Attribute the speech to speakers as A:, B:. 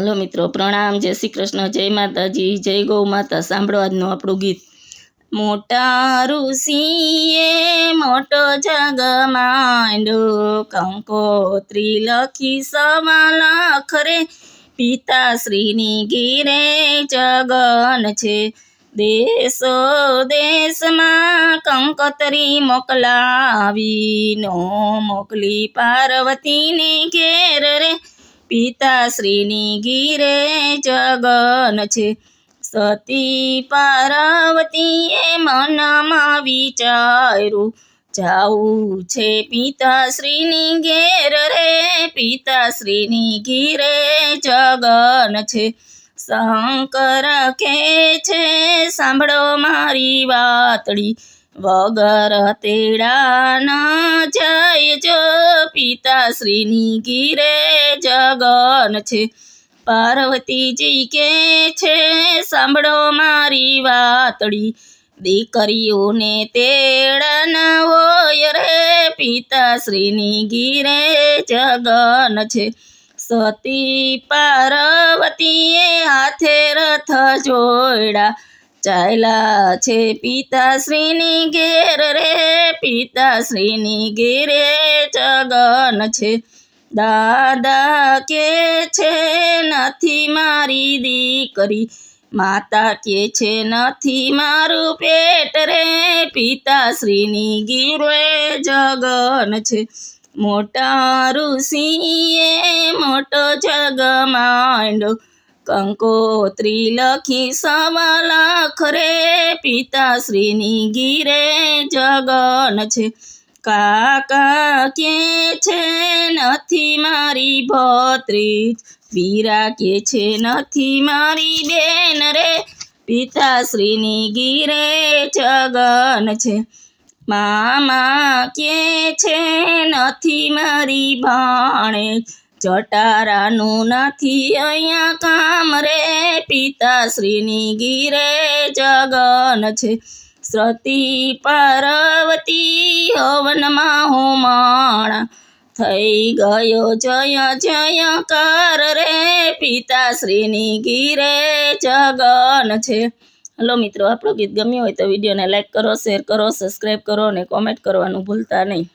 A: Hello મિત્રો, પ્રણામ, જય શ્રી કૃષ્ણ, જય માતાજી, જય ગૌ માતા. સાંભળો આજનું આપણું ગીત. મોટા ઋષિએ મોટો જગ માંડ્યો, કંકોત્રી લખી સવા લાખ રે, પિતાશ્રીની ગીરે જગન છે. દેશો દેશમાં કંકોત્રી મોકલાવી, નો મોકલી પાર્વતીને ઘેર રે, પિતાશ્રીની ગીરે જગન છે. સતી પાર્વતીએ મનમાં વિચાર્યું, જાવું છે પિતાશ્રીની ઘેર રે, પિતાશ્રીની ઘીરે જગન છે. શંકર કહે છે, સાંભળો મારી વાતડી, વગર તેડા ન જઈજો, પિતાશ્રીની ઘીરે જગન છે. પાર્વતીજી કે છે, સાંભળો મારી વાતડી, દીકરીઓને તેડા ન હોય રે, પિતાશ્રીની ઘીરે જગન છે. સતી પાર્વતીએ હાથે રથ જોડ્યા, ચાલ્યા છે પિતાશ્રીની ઘેર રે, પિતાશ્રીની ઘેરે જગન છે. દાદા કે છે, નથી મારી દીકરી, માતા કે છે, નથી મારું પેટ રે, પિતાશ્રીની ઘીરે જગન છે. મોટા ઋષિએ મોટો જગ માંડ્યો, કંકોત્રી લખી સવા લાખ રે, પિતાશ્રીની ઘીરે જગન છે. કાકા કે છે, નથી મારી ભત્રીજ, વીરા કે છે, નથી મારી બેન રે, પિતાશ્રીની ઘીરે જગન છે. મામા કે છે, નથી મારી ભાણેજ, જટારાનું નથી અહીંયા કામ રે, પિતાશ્રીની ઘીરે જગન છે. સતી પાર્વતી હવનમાં હોમાણા, થઈ ગયો જય જયકાર રે, પિતાશ્રીની ઘીરે જગન છે. હલો મિત્રો, આપણું ગીત ગમ્યું હોય તો વિડીયોને લાઈક કરો, શેર કરો, સબસ્ક્રાઈબ કરો અને કોમેન્ટ કરવાનું ભૂલતા નહીં.